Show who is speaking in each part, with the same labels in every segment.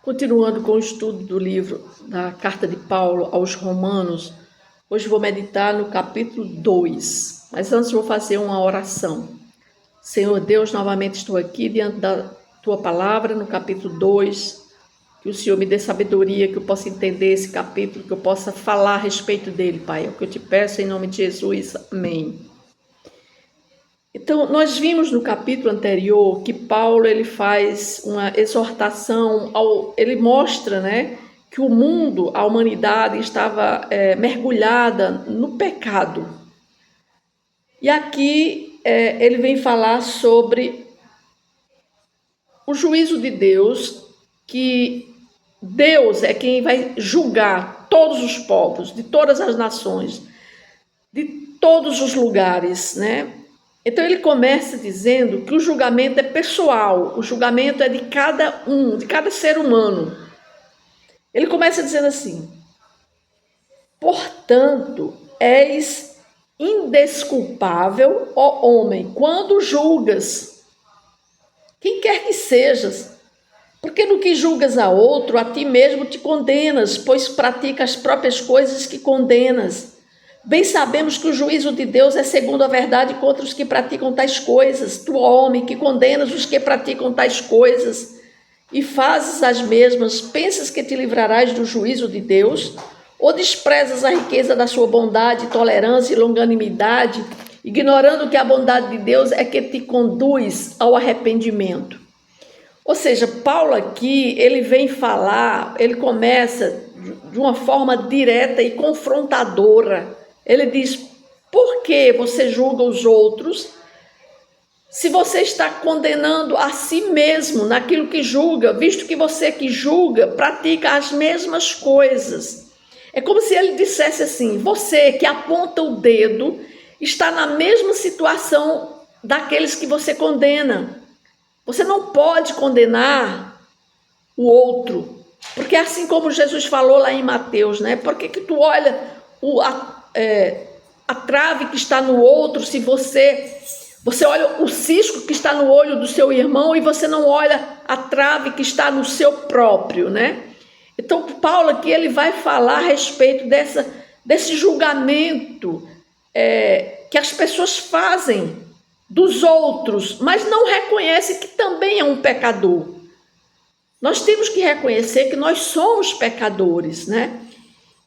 Speaker 1: Continuando com o estudo do livro da Carta de Paulo aos Romanos, hoje vou meditar no capítulo 2, mas antes vou fazer uma oração. Senhor Deus, novamente estou aqui diante da Tua Palavra, no capítulo 2, que o Senhor me dê sabedoria, que eu possa entender esse capítulo, que eu possa falar a respeito dele, Pai. É o que eu te peço em nome de Jesus. Amém. Então, nós vimos no capítulo anterior que Paulo ele faz uma exortação, ele mostra, que o mundo, a humanidade estava mergulhada no pecado. E aqui ele vem falar sobre o juízo de Deus, que Deus é quem vai julgar todos os povos, de todas as nações, de todos os lugares, né? Então ele começa dizendo que o julgamento é pessoal, o julgamento é de cada um, de cada ser humano. Ele começa dizendo assim: portanto, és indesculpável, ó homem, quando julgas, quem quer que sejas, porque no que julgas a outro, a ti mesmo te condenas, pois praticas as próprias coisas que condenas. Bem sabemos que o juízo de Deus é segundo a verdade contra os que praticam tais coisas. Tu, homem, que condenas os que praticam tais coisas e fazes as mesmas, pensas que te livrarás do juízo de Deus? Ou desprezas a riqueza da sua bondade, tolerância e longanimidade, ignorando que a bondade de Deus é que te conduz ao arrependimento? Ou seja, Paulo aqui, ele vem falar, ele começa de uma forma direta e confrontadora. Ele diz: por que você julga os outros se você está condenando a si mesmo naquilo que julga, visto que você que julga pratica as mesmas coisas? É como se ele dissesse assim: você que aponta o dedo está na mesma situação daqueles que você condena. Você não pode condenar o outro, porque assim como Jesus falou lá em Mateus, né? Por que tu olha a trave que está no outro, se você olha o cisco que está no olho do seu irmão e você não olha a trave que está no seu próprio, né? Então, Paulo aqui ele vai falar a respeito desse julgamento que as pessoas fazem dos outros, mas não reconhece que também é um pecador. Nós temos que reconhecer que nós somos pecadores, né?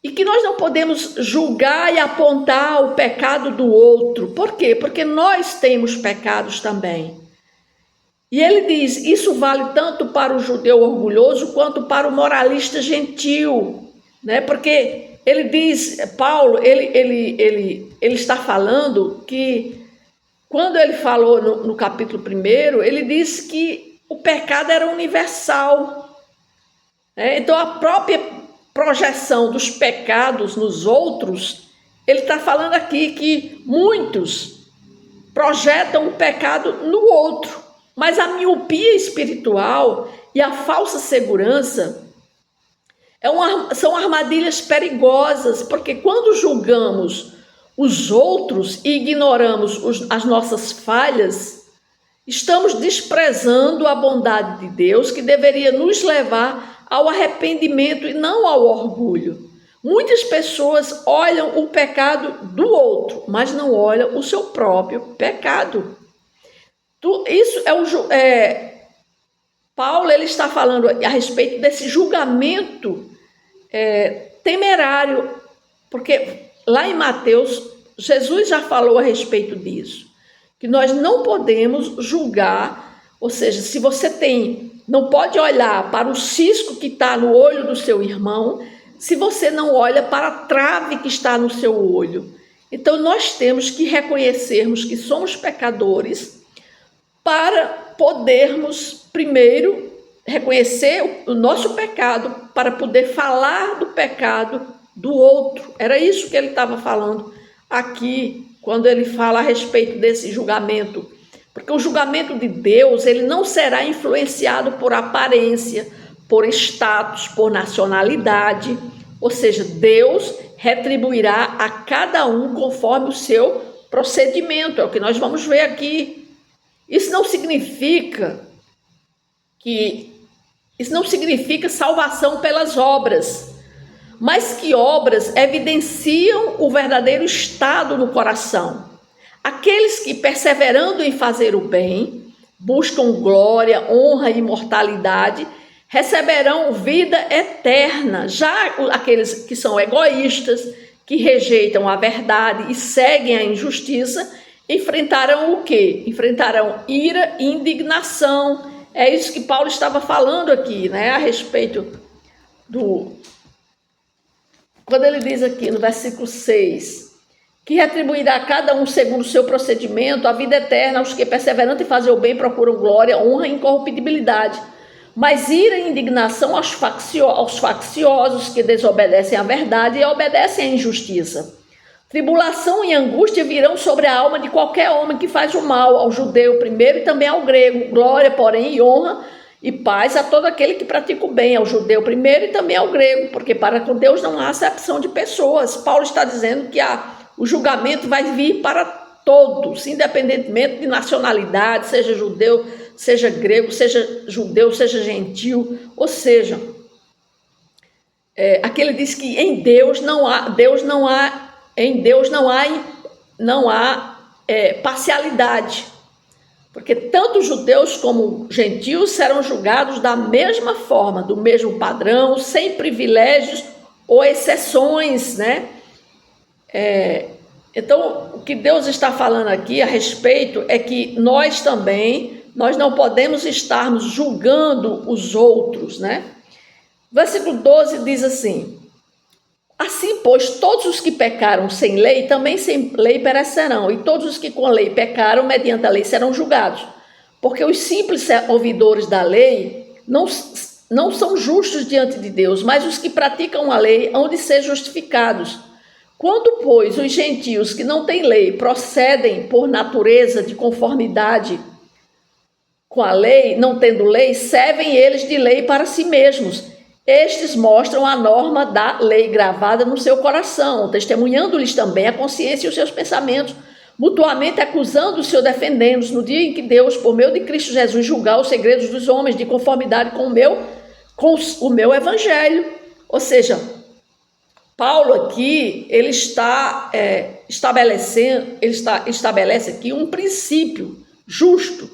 Speaker 1: E que nós não podemos julgar e apontar o pecado do outro. Por quê? Porque nós temos pecados também. E ele diz, isso vale tanto para o judeu orgulhoso quanto para o moralista gentil, né? Porque ele diz, Paulo, ele está falando que quando ele falou no capítulo 1, ele disse que o pecado era universal. Então, a própria projeção dos pecados nos outros, ele está falando aqui que muitos projetam o pecado no outro, mas a miopia espiritual e a falsa segurança são armadilhas perigosas, porque quando julgamos os outros e ignoramos as nossas falhas, estamos desprezando a bondade de Deus, que deveria nos levar ao arrependimento e não ao orgulho. Muitas pessoas olham o pecado do outro, mas não olham o seu próprio pecado. Isso Paulo ele está falando a respeito desse julgamento temerário, porque lá em Mateus, Jesus já falou a respeito disso, que nós não podemos julgar, ou seja, se você não pode olhar para o cisco que está no olho do seu irmão, se você não olha para a trave que está no seu olho. Então, nós temos que reconhecermos que somos pecadores para podermos, primeiro, reconhecer o nosso pecado, para poder falar do pecado do outro. Era isso que ele estava falando aqui, quando ele fala a respeito desse julgamento. Porque o julgamento de Deus, ele não será influenciado por aparência, por status, por nacionalidade. Ou seja, Deus retribuirá a cada um conforme o seu procedimento. É o que nós vamos ver aqui. Isso não significa que Isso não significa salvação pelas obras, mas que obras evidenciam o verdadeiro estado no coração. Aqueles que, perseverando em fazer o bem, buscam glória, honra e imortalidade, receberão vida eterna. Já aqueles que são egoístas, que rejeitam a verdade e seguem a injustiça, enfrentarão o quê? Enfrentarão ira e indignação. É isso que Paulo estava falando aqui, né? A respeito do... Quando ele diz aqui no versículo 6, que retribuirá a cada um segundo o seu procedimento, a vida eterna aos que, perseverando em fazer o bem, procuram glória, honra e incorruptibilidade. Mas ira e indignação aos facciosos que desobedecem à verdade e obedecem à injustiça. Tribulação e angústia virão sobre a alma de qualquer homem que faz o mal, ao judeu primeiro e também ao grego. Glória, porém, e honra e paz a todo aquele que pratica o bem, ao judeu primeiro e também ao grego, porque para com Deus não há acepção de pessoas. Paulo está dizendo que o julgamento vai vir para todos, independentemente de nacionalidade, seja judeu, seja grego, seja judeu, seja gentil, ou seja, aqui ele diz que em Deus não há parcialidade, porque tanto judeus como gentios serão julgados da mesma forma, do mesmo padrão, sem privilégios ou exceções, né? Então, o que Deus está falando aqui a respeito é que nós não podemos estarmos julgando os outros, né? Versículo 12 diz assim: assim, pois, todos os que pecaram sem lei, também sem lei perecerão, e todos os que com a lei pecaram, mediante a lei, serão julgados. Porque os simples ouvidores da lei não são justos diante de Deus, mas os que praticam a lei hão de ser justificados. Quando, pois, os gentios que não têm lei procedem por natureza de conformidade com a lei, não tendo lei, servem eles de lei para si mesmos. Estes mostram a norma da lei gravada no seu coração, testemunhando-lhes também a consciência e os seus pensamentos, mutuamente acusando-se ou defendendo-se no dia em que Deus, por meio de Cristo Jesus, julgar os segredos dos homens de conformidade com o meu evangelho. Ou seja, Paulo aqui, ele estabelece aqui um princípio justo.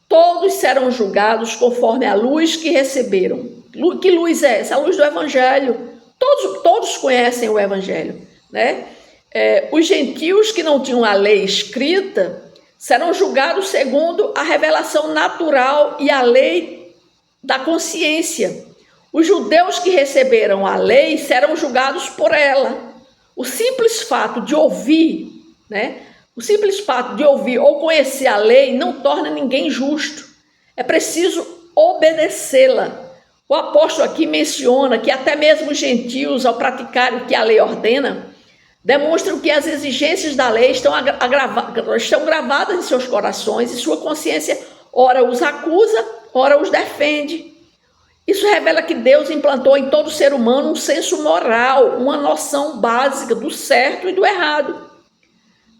Speaker 1: Todos serão julgados conforme a luz que receberam. Que luz é essa? A luz do evangelho. Todos conhecem o evangelho, né? Os gentios que não tinham a lei escrita serão julgados segundo a revelação natural e a lei da consciência. Os judeus que receberam a lei serão julgados por ela. O simples fato de ouvir, né? O simples fato de ouvir ou conhecer a lei não torna ninguém justo. É preciso obedecê-la. O apóstolo aqui menciona que até mesmo os gentios, ao praticar o que a lei ordena, demonstram que as exigências da lei estão gravadas em seus corações e sua consciência ora os acusa, ora os defende. Isso revela que Deus implantou em todo ser humano um senso moral, uma noção básica do certo e do errado,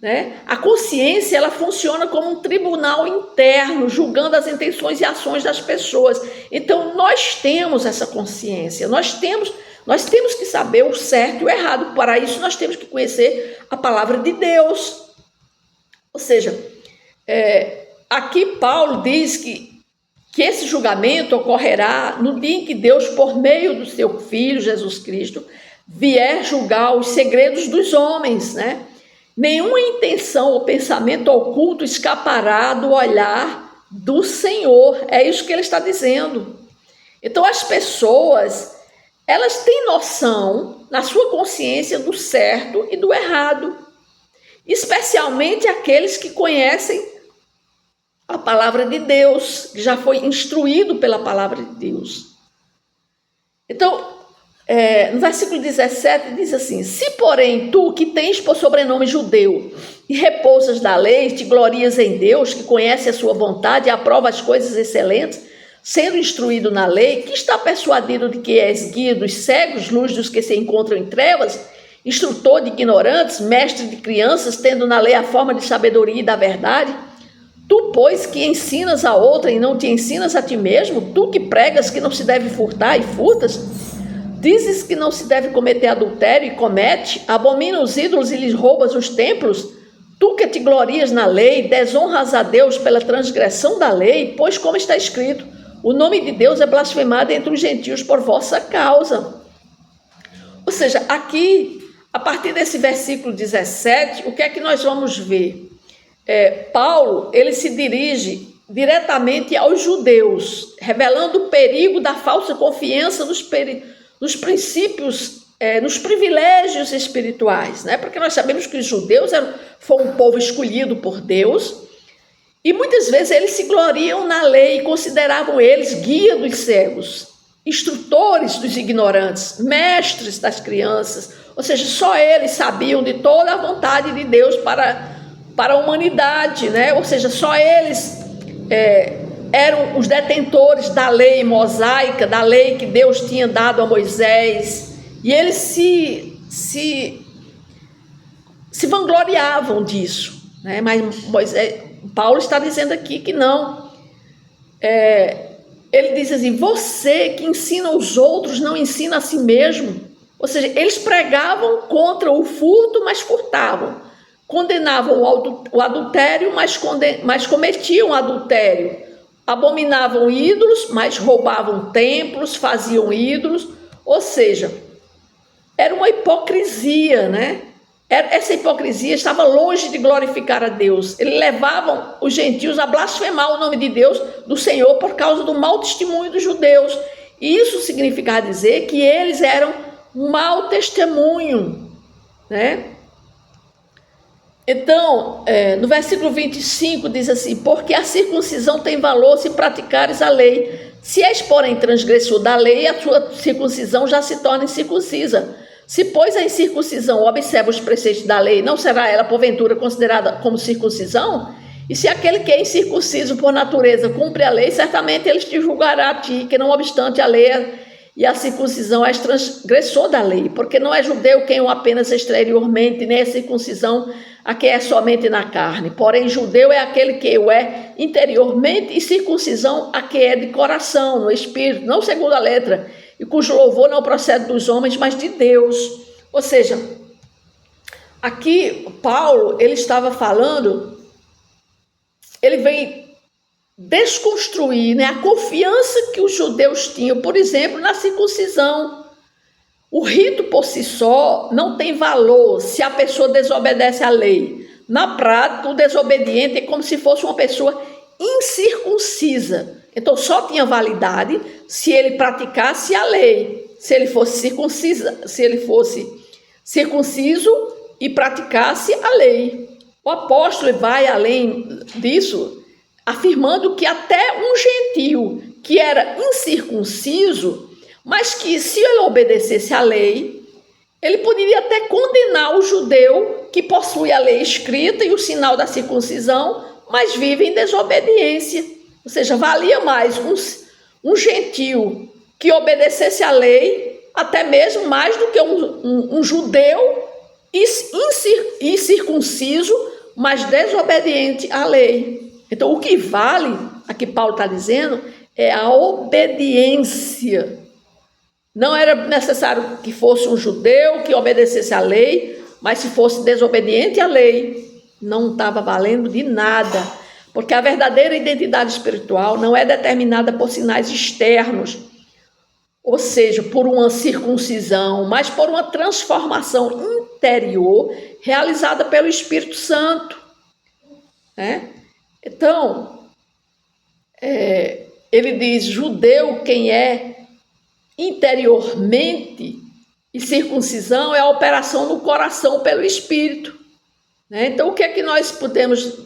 Speaker 1: né? A consciência, ela funciona como um tribunal interno, julgando as intenções e ações das pessoas. Então, nós temos essa consciência, nós temos que saber o certo e o errado. Para isso, nós temos que conhecer a palavra de Deus. Ou seja, aqui Paulo diz que esse julgamento ocorrerá no dia em que Deus, por meio do seu Filho, Jesus Cristo, vier julgar os segredos dos homens, né? Nenhuma intenção ou pensamento oculto escapará do olhar do Senhor. É isso que ele está dizendo. Então, as pessoas, elas têm noção, na sua consciência, do certo e do errado. Especialmente aqueles que conhecem a palavra de Deus, que já foi instruído pela palavra de Deus. Então, no versículo 17 diz assim: se porém tu que tens por sobrenome judeu e repousas da lei, te glorias em Deus, que conhece a sua vontade e aprova as coisas excelentes, sendo instruído na lei, que está persuadido de que és guia dos cegos, luz dos que se encontram em trevas, instrutor de ignorantes, mestre de crianças, tendo na lei a forma de sabedoria e da verdade, Tu, pois, que ensinas a outra e não te ensinas a ti mesmo, tu que pregas que não se deve furtar e furtas, dizes que não se deve cometer adultério e comete, abomina os ídolos e lhes roubas os templos, tu que te glorias na lei, desonras a Deus pela transgressão da lei, pois como está escrito, o nome de Deus é blasfemado entre os gentios por vossa causa. Ou seja, aqui, a partir desse versículo 17, o que é que nós vamos ver? Paulo, ele se dirige diretamente aos judeus, revelando o perigo da falsa confiança nos princípios, nos privilégios espirituais, né? Porque nós sabemos que os judeus foram um povo escolhido por Deus, e muitas vezes eles se gloriam na lei e consideravam eles guia dos cegos, instrutores dos ignorantes, mestres das crianças, ou seja, só eles sabiam de toda a vontade de Deus para a humanidade, né? Ou seja, só eles eram os detentores da lei mosaica, da lei que Deus tinha dado a Moisés, e eles se vangloriavam disso, né? Mas Paulo está dizendo aqui que não. Ele diz assim: você que ensina os outros não ensina a si mesmo. Ou seja, eles pregavam contra o furto, mas furtavam. Condenavam o adultério, mas cometiam adultério. Abominavam ídolos, mas roubavam templos, faziam ídolos. Ou seja, era uma hipocrisia, né? Essa hipocrisia estava longe de glorificar a Deus. Eles levavam os gentios a blasfemar o nome de Deus, do Senhor, por causa do mau testemunho dos judeus. E isso significava dizer que eles eram um mau testemunho, né? Então, no versículo 25 diz assim: porque a circuncisão tem valor se praticares a lei. Se és, porém, transgressor da lei, a tua circuncisão já se torna incircuncisa. Se, pois, a incircuncisão observa os preceitos da lei, não será ela, porventura, considerada como circuncisão? E se aquele que é incircunciso por natureza cumpre a lei, certamente ele te julgará a ti, que não obstante a lei e a circuncisão és transgressor da lei, porque não é judeu quem o apenas exteriormente, nem a circuncisão a quem é somente na carne. Porém, judeu é aquele que o é interiormente, e circuncisão a quem é de coração, no espírito, não segundo a letra, e cujo louvor não procede dos homens, mas de Deus. Ou seja, aqui Paulo, ele estava falando, ele vem desconstruir, né, a confiança que os judeus tinham, por exemplo, na circuncisão. O rito por si só não tem valor se a pessoa desobedece à lei. Na prática, o desobediente é como se fosse uma pessoa incircuncisa. Então, só tinha validade se ele praticasse a lei. Se ele fosse circunciso e praticasse a lei. O apóstolo vai além disso, afirmando que até um gentio que era incircunciso, mas que se ele obedecesse à lei, ele poderia até condenar o judeu que possui a lei escrita e o sinal da circuncisão, mas vive em desobediência. Ou seja, valia mais um gentio que obedecesse à lei, até mesmo mais do que um judeu incircunciso, mas desobediente à lei. Então, o que vale, aqui Paulo está dizendo, é a obediência. Não era necessário que fosse um judeu que obedecesse à lei, mas se fosse desobediente à lei, não estava valendo de nada, porque a verdadeira identidade espiritual não é determinada por sinais externos, ou seja, por uma circuncisão, mas por uma transformação interior realizada pelo Espírito Santo, né? Então, ele diz: judeu quem é interiormente, e circuncisão é a operação no coração pelo Espírito, né? Então, o que é que nós podemos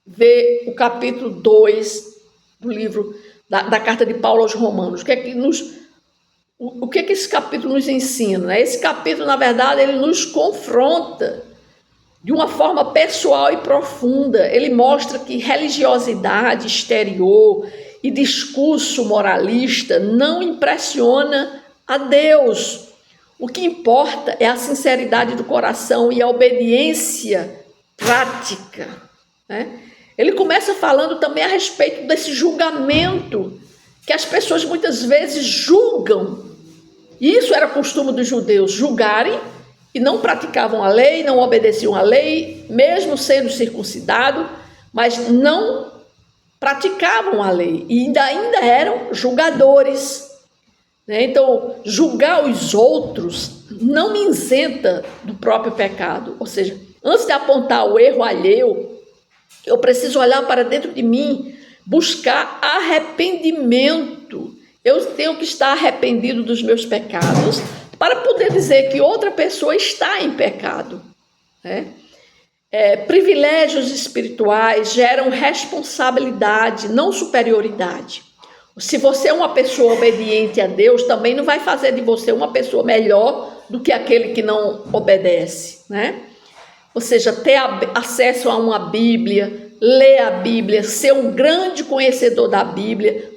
Speaker 1: ver o capítulo 2 do livro da carta de Paulo aos Romanos? O que é que esse capítulo nos ensina? Esse capítulo, na verdade, ele nos confronta de uma forma pessoal e profunda. Ele mostra que religiosidade exterior e discurso moralista não impressiona a Deus. O que importa é a sinceridade do coração e a obediência prática, né? Ele começa falando também a respeito desse julgamento, que as pessoas muitas vezes julgam. E isso era costume dos judeus, julgarem, e não praticavam a lei, não obedeciam à lei, mesmo sendo circuncidados, mas não praticavam a lei, e ainda eram julgadores. Então, julgar os outros não me isenta do próprio pecado. Ou seja, antes de apontar o erro alheio, eu preciso olhar para dentro de mim, buscar arrependimento. Eu tenho que estar arrependido dos meus pecados para poder dizer que outra pessoa está em pecado. Privilégios espirituais geram responsabilidade, não superioridade. Se você é uma pessoa obediente a Deus, também não vai fazer de você uma pessoa melhor do que aquele que não obedece, Ou seja, ter acesso a uma Bíblia, ler a Bíblia, ser um grande conhecedor da Bíblia,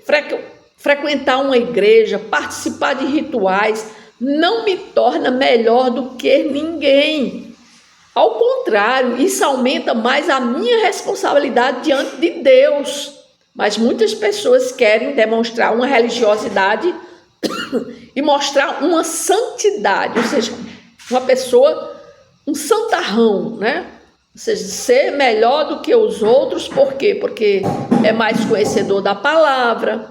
Speaker 1: frequentar uma igreja, participar de rituais, não me torna melhor do que ninguém. Ao contrário, isso aumenta mais a minha responsabilidade diante de Deus. Mas muitas pessoas querem demonstrar uma religiosidade e mostrar uma santidade, ou seja, uma pessoa, um santarrão, Ou seja, ser melhor do que os outros, por quê? Porque é mais conhecedor da palavra,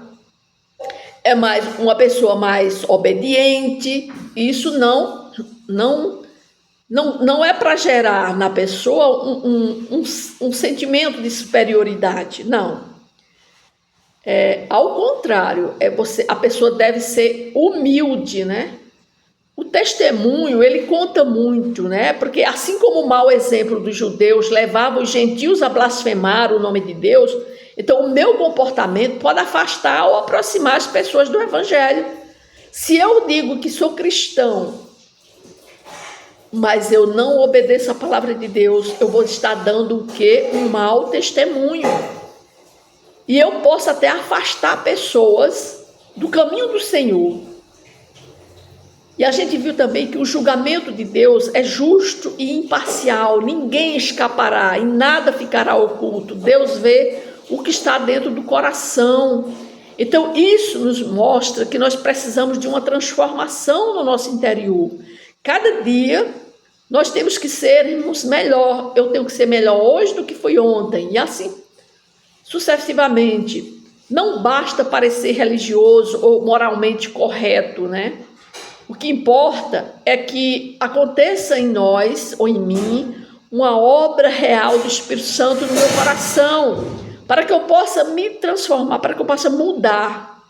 Speaker 1: é mais uma pessoa mais obediente. Isso não é para gerar na pessoa um sentimento de superioridade, não. Ao contrário, a pessoa deve ser humilde, O testemunho, ele conta muito, Porque assim como o mau exemplo dos judeus levava os gentios a blasfemar o nome de Deus, então o meu comportamento pode afastar ou aproximar as pessoas do evangelho. Se eu digo que sou cristão, mas eu não obedeço a palavra de Deus, eu vou estar dando o quê? Um mau testemunho. E eu posso até afastar pessoas do caminho do Senhor. E a gente viu também que o julgamento de Deus é justo e imparcial. Ninguém escapará e nada ficará oculto. Deus vê o que está dentro do coração. Então isso nos mostra que nós precisamos de uma transformação no nosso interior. Cada dia nós temos que sermos melhor. Eu tenho que ser melhor hoje do que fui ontem. E assim sucessivamente. Não basta parecer religioso ou moralmente correto, O que importa é que aconteça em nós ou em mim uma obra real do Espírito Santo no meu coração, para que eu possa me transformar, para que eu possa mudar,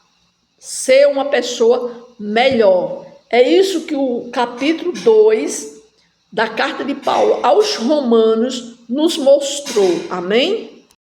Speaker 1: ser uma pessoa melhor. É isso que o capítulo 2 da carta de Paulo aos Romanos nos mostrou. Amém?